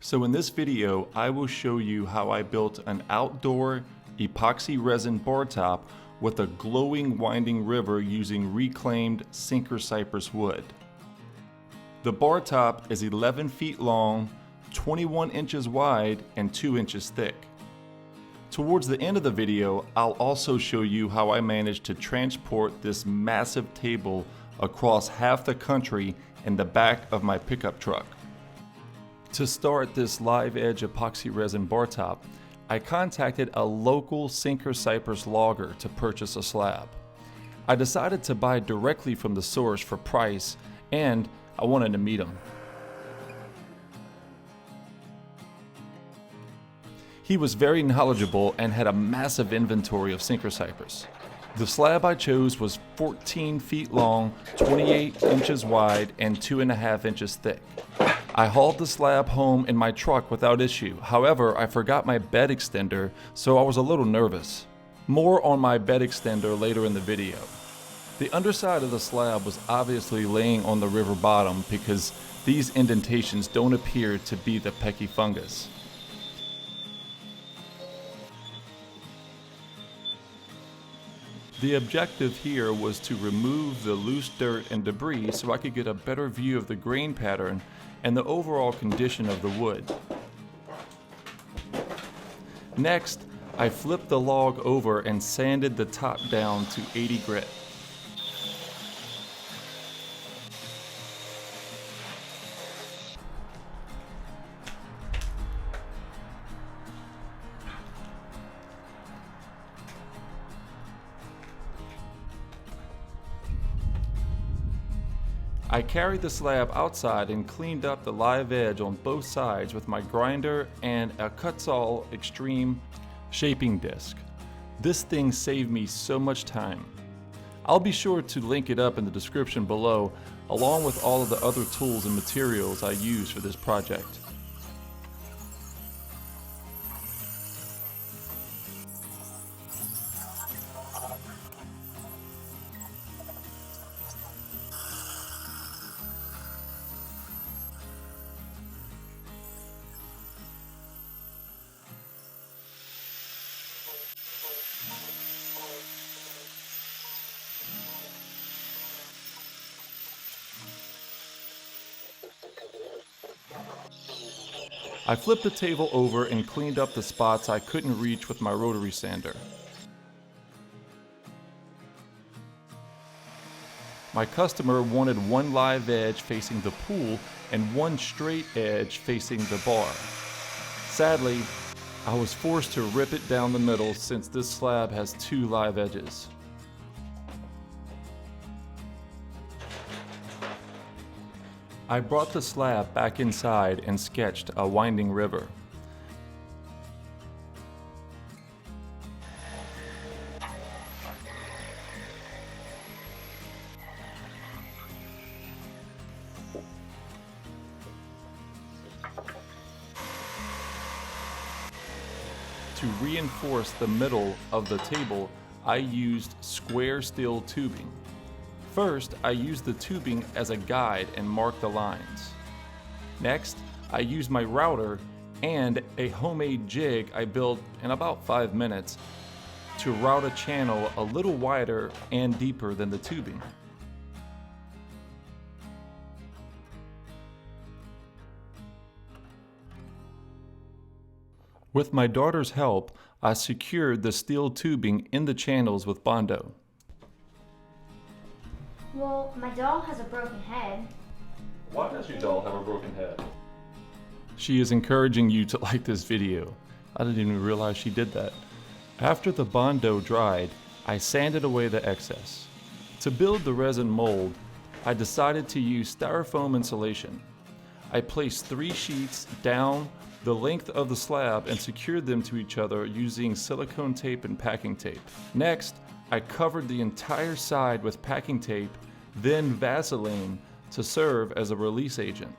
So in this video, I will show you how I built an outdoor epoxy resin bar top with a glowing winding river using reclaimed sinker cypress wood. The bar top is 11 feet long, 21 inches wide, and 2 inches thick. Towards the end of the video, I'll also show you how I managed to transport this massive table across half the country in the back of my pickup truck. To start this live edge epoxy resin bar top, I contacted a local sinker cypress logger to purchase a slab. I decided to buy directly from the source for price, and I wanted to meet him. He was very knowledgeable and had a massive inventory of sinker cypress. The slab I chose was 14 feet long, 28 inches wide, and 2.5 inches thick. I hauled the slab home in my truck without issue. However, I forgot my bed extender, so I was a little nervous. More on my bed extender later in the video. The underside of the slab was obviously laying on the river bottom because these indentations don't appear to be the pecky fungus. The objective here was to remove the loose dirt and debris so I could get a better view of the grain pattern and the overall condition of the wood. Next, I flipped the log over and sanded the top down to 80 grit. I carried the slab outside and cleaned up the live edge on both sides with my grinder and a Kutzall Extreme shaping disc. This thing saved me so much time. I'll be sure to link it up in the description below, along with all of the other tools and materials I used for this project. I flipped the table over and cleaned up the spots I couldn't reach with my rotary sander. My customer wanted one live edge facing the pool and one straight edge facing the bar. Sadly, I was forced to rip it down the middle since this slab has 2 live edges. I brought the slab back inside and sketched a winding river. To reinforce the middle of the table, I used square steel tubing. First, I used the tubing as a guide and marked the lines. Next, I used my router and a homemade jig I built in about 5 minutes to route a channel a little wider and deeper than the tubing. With my daughter's help, I secured the steel tubing in the channels with Bondo. Well, my doll has a broken head. Why does your doll have a broken head? She is encouraging you to like this video. I didn't even realize she did that. After the Bondo dried, I sanded away the excess. To build the resin mold, I decided to use styrofoam insulation. I placed 3 sheets down the length of the slab and secured them to each other using silicone tape and packing tape. Next, I covered the entire side with packing tape, then Vaseline to serve as a release agent.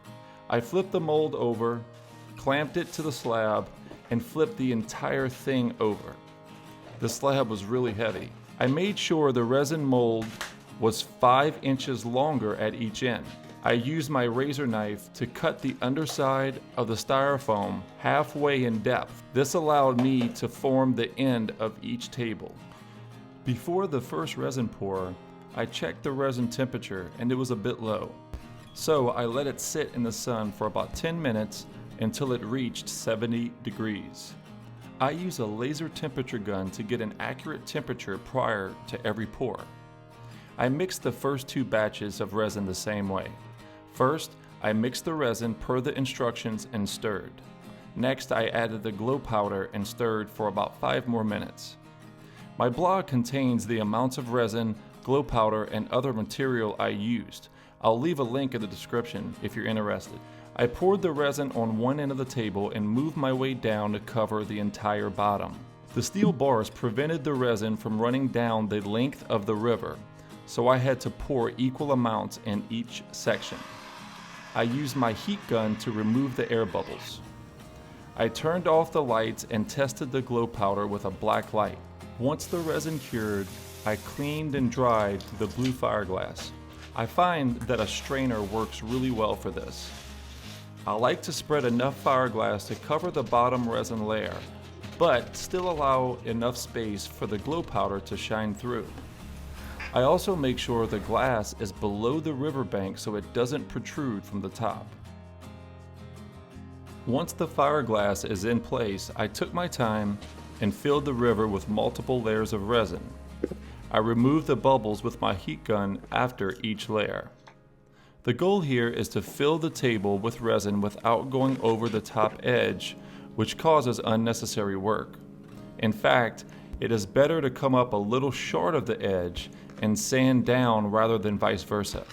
I flipped the mold over, clamped it to the slab, and flipped the entire thing over. The slab was really heavy. I made sure the resin mold was 5 inches longer at each end. I used my razor knife to cut the underside of the styrofoam halfway in depth. This allowed me to form the end of each table. Before the first resin pour, I checked the resin temperature and it was a bit low. So I let it sit in the sun for about 10 minutes until it reached 70 degrees. I use a laser temperature gun to get an accurate temperature prior to every pour. I mixed the first 2 batches of resin the same way. First, I mixed the resin per the instructions and stirred. Next, I added the glow powder and stirred for about 5 more minutes. My blog contains the amounts of resin, glow powder, and other material I used. I'll leave a link in the description if you're interested. I poured the resin on one end of the table and moved my way down to cover the entire bottom. The steel bars prevented the resin from running down the length of the river, so I had to pour equal amounts in each section. I used my heat gun to remove the air bubbles. I turned off the lights and tested the glow powder with a black light. Once the resin cured, I cleaned and dried the blue fiberglass. I find that a strainer works really well for this. I like to spread enough fiberglass to cover the bottom resin layer, but still allow enough space for the glow powder to shine through. I also make sure the glass is below the riverbank so it doesn't protrude from the top. Once the fiberglass is in place, I took my time and filled the river with multiple layers of resin. I removed the bubbles with my heat gun after each layer. The goal here is to fill the table with resin without going over the top edge, which causes unnecessary work. In fact, it is better to come up a little short of the edge and sand down rather than vice versa.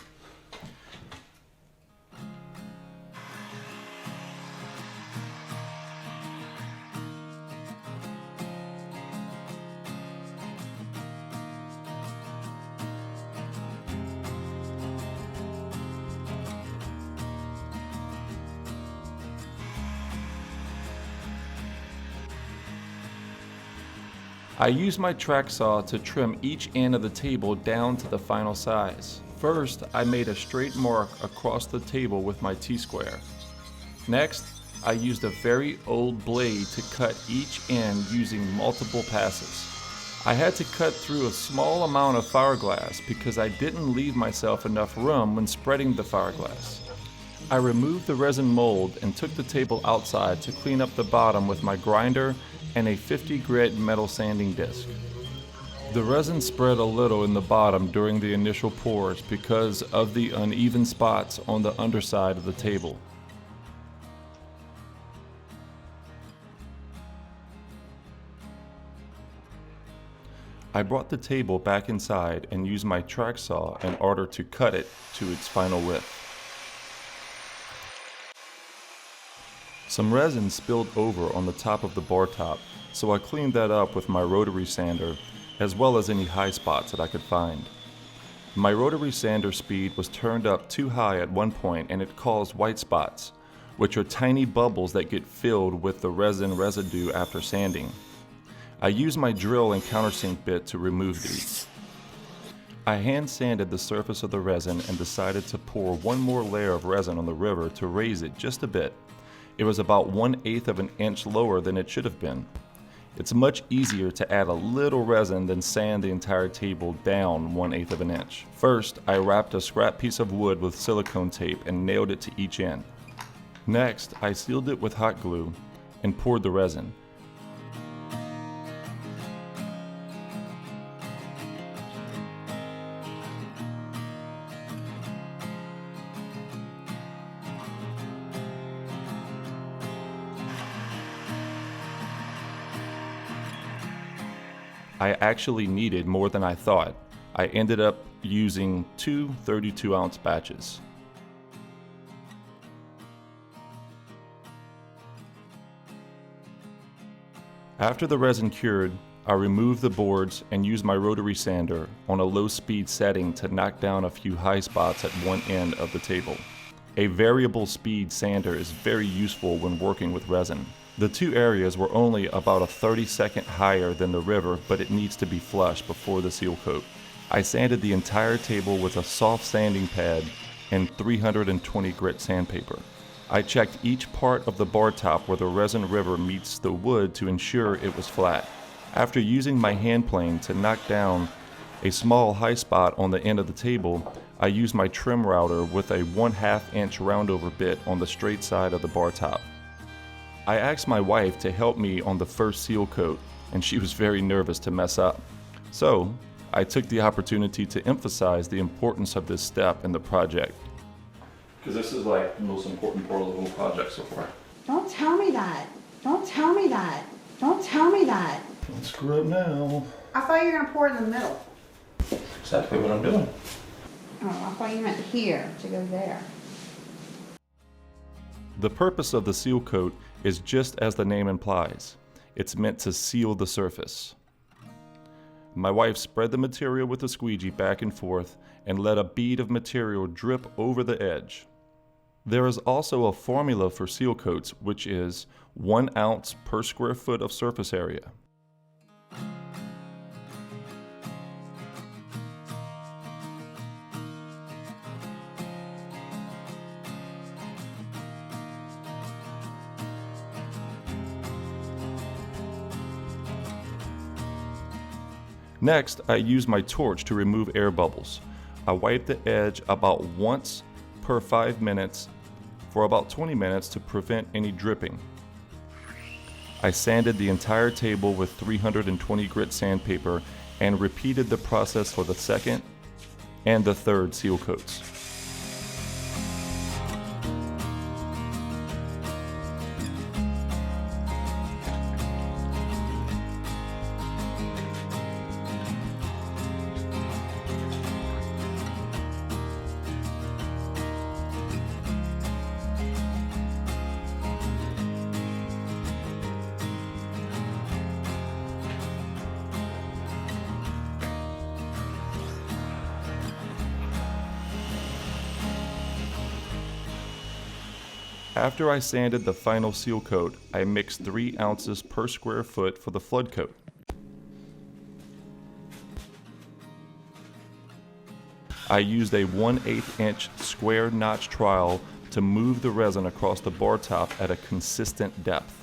I use my track saw to trim each end of the table down to the final size. First, I made a straight mark across the table with my T-square. Next, I used a very old blade to cut each end using multiple passes. I had to cut through a small amount of fiberglass because I didn't leave myself enough room when spreading the fiberglass. I removed the resin mold and took the table outside to clean up the bottom with my grinder and a 50 grit metal sanding disc. The resin spread a little in the bottom during the initial pours because of the uneven spots on the underside of the table. I brought the table back inside and used my track saw in order to cut it to its final width. Some resin spilled over on the top of the bar top, so I cleaned that up with my rotary sander, as well as any high spots that I could find. My rotary sander speed was turned up too high at one point and it caused white spots, which are tiny bubbles that get filled with the resin residue after sanding. I used my drill and countersink bit to remove these. I hand sanded the surface of the resin and decided to pour one more layer of resin on the river to raise it just a bit. It was about 1/8 of an inch lower than it should have been. It's much easier to add a little resin than sand the entire table down 1/8 of an inch. First, I wrapped a scrap piece of wood with silicone tape and nailed it to each end. Next, I sealed it with hot glue and poured the resin. I actually needed more than I thought. I ended up using 2 32-ounce batches. After the resin cured, I removed the boards and used my rotary sander on a low speed setting to knock down a few high spots at one end of the table. A variable speed sander is very useful when working with resin. The two areas were only about a 30-second higher than the river, but it needs to be flush before the seal coat. I sanded the entire table with a soft sanding pad and 320 grit sandpaper. I checked each part of the bar top where the resin river meets the wood to ensure it was flat. After using my hand plane to knock down a small high spot on the end of the table, I used my trim router with a 1/2 inch roundover bit on the straight side of the bar top. I asked my wife to help me on the first seal coat, and she was very nervous to mess up. So I took the opportunity to emphasize the importance of this step in the project. Because this is like the most important part of the whole project so far. Don't tell me that. Don't tell me that. Don't tell me that. Don't screw up now. I thought you were gonna pour it in the middle. Exactly what I'm doing. Oh, I thought you meant here to go there. The purpose of the seal coat is just as the name implies. It's meant to seal the surface. My wife spread the material with a squeegee back and forth and let a bead of material drip over the edge. There is also a formula for seal coats, which is 1 ounce per square foot of surface area. Next, I use my torch to remove air bubbles. I wipe the edge about once per 5 minutes for about 20 minutes to prevent any dripping. I sanded the entire table with 320 grit sandpaper and repeated the process for the second and the third seal coats. After I sanded the final seal coat, I mixed 3 ounces per square foot for the flood coat. I used a 1/8 inch square notch trowel to move the resin across the bar top at a consistent depth.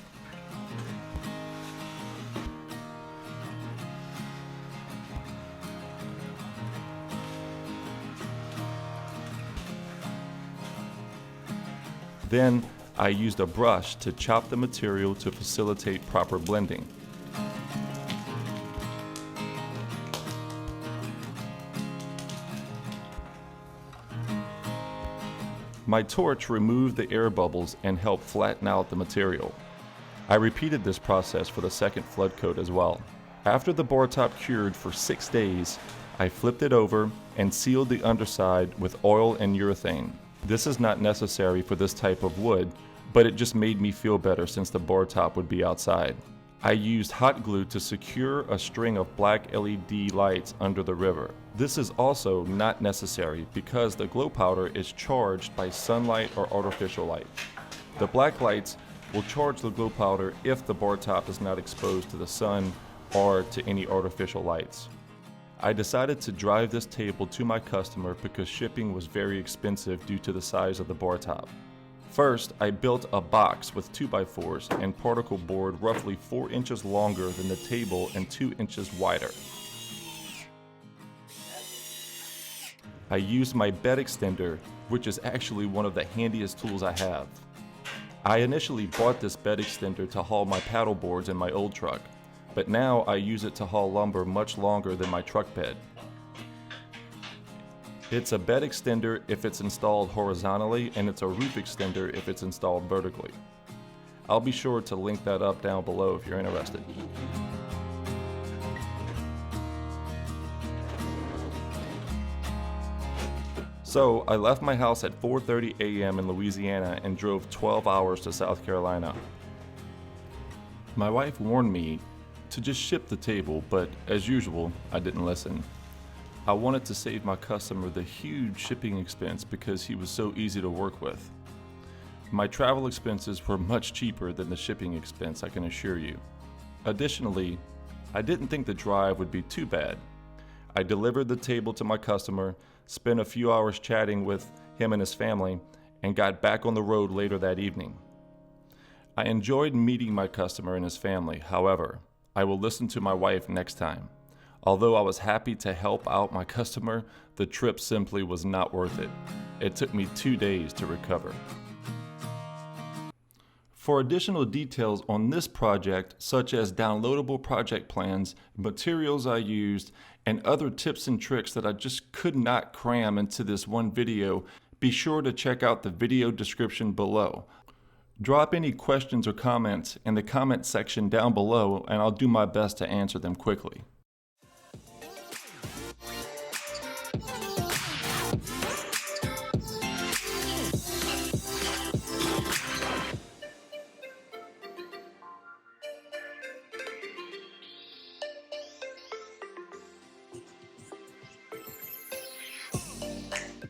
Then I used a brush to chop the material to facilitate proper blending. My torch removed the air bubbles and helped flatten out the material. I repeated this process for the second flood coat as well. After the bar top cured for 6 days, I flipped it over and sealed the underside with oil and urethane. This is not necessary for this type of wood, but it just made me feel better since the bar top would be outside. I used hot glue to secure a string of black LED lights under the river. This is also not necessary because the glow powder is charged by sunlight or artificial light. The black lights will charge the glow powder if the bar top is not exposed to the sun or to any artificial lights. I decided to drive this table to my customer because shipping was very expensive due to the size of the bar top. First, I built a box with 2x4s and particle board roughly 4 inches longer than the table and 2 inches wider. I used my bed extender, which is actually one of the handiest tools I have. I initially bought this bed extender to haul my paddle boards in my old truck, but now I use it to haul lumber much longer than my truck bed. It's a bed extender if it's installed horizontally, and it's a roof extender if it's installed vertically. I'll be sure to link that up down below if you're interested. So I left my house at 4:30 a.m. in Louisiana and drove 12 hours to South Carolina. My wife warned me to just ship the table, but as usual, I didn't listen. I wanted to save my customer the huge shipping expense because he was so easy to work with. My travel expenses were much cheaper than the shipping expense, I can assure you. Additionally, I didn't think the drive would be too bad. I delivered the table to my customer, spent a few hours chatting with him and his family, and got back on the road later that evening. I enjoyed meeting my customer and his family. However, I will listen to my wife next time. Although I was happy to help out my customer, the trip simply was not worth it. It took me 2 days to recover. For additional details on this project, such as downloadable project plans, materials I used, and other tips and tricks that I just could not cram into this one video, be sure to check out the video description below. Drop any questions or comments in the comment section down below, and I'll do my best to answer them quickly.